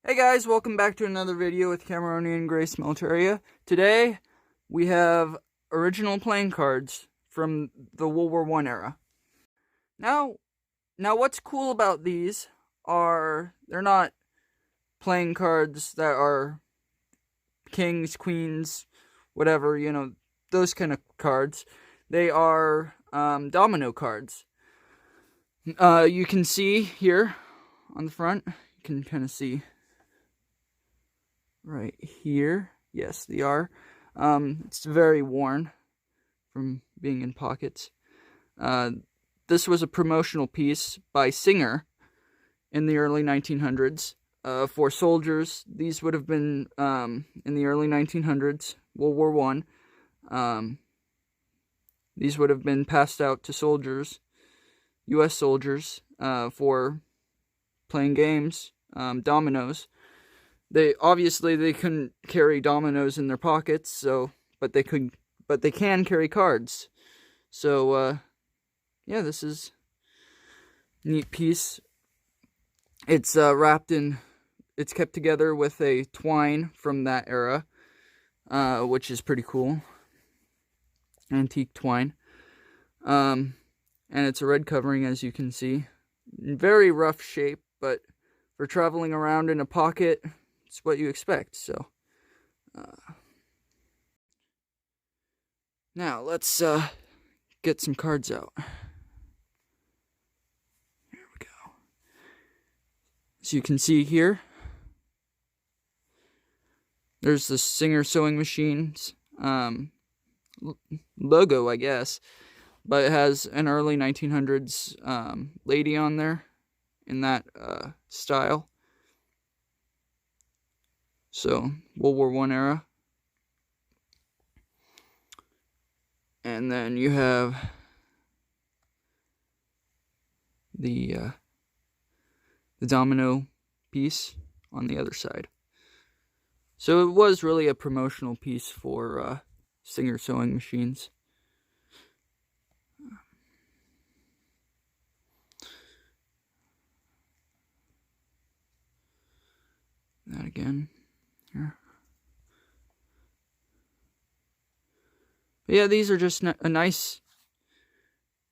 Hey guys, welcome back to another video with Cameronian Grace Militaria. Today, we have original playing cards from the World War I era. Now what's cool about these are they're not playing cards that are kings, queens, whatever, those kind of cards. They are domino cards. You can see here on the front, you can kind of see right here. Yes, they are. It's very worn from being in pockets. This was a promotional piece by Singer in the early 1900s for soldiers. These would have been in the early 1900s, World War I. These would have been passed out to soldiers, U.S. soldiers, for playing games, dominoes. They couldn't carry dominoes in their pockets, but they can carry cards. So yeah, this is a neat piece. It's it's kept together with a twine from that era, which is pretty cool. Antique twine. And it's a red covering, as you can see. Very rough shape, but for traveling around in a pocket, it's what you expect. So now let's get some cards out. Here we go. As you can see here, there's the Singer sewing machine's logo, I guess, but it has an early 1900s lady on there in that style. So, World War I era. And then you have the domino piece on the other side. So it was really a promotional piece for Singer sewing machines. That again. Here. But yeah, these are just a nice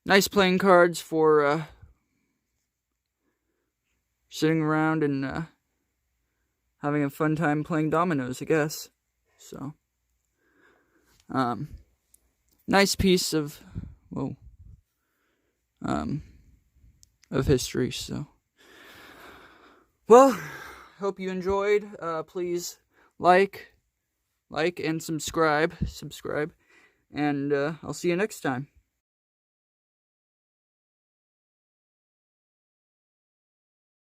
playing cards for sitting around and having a fun time playing dominoes, I guess. So, nice piece of history. So, well, hope you enjoyed. Please like and subscribe, and I'll see you next time.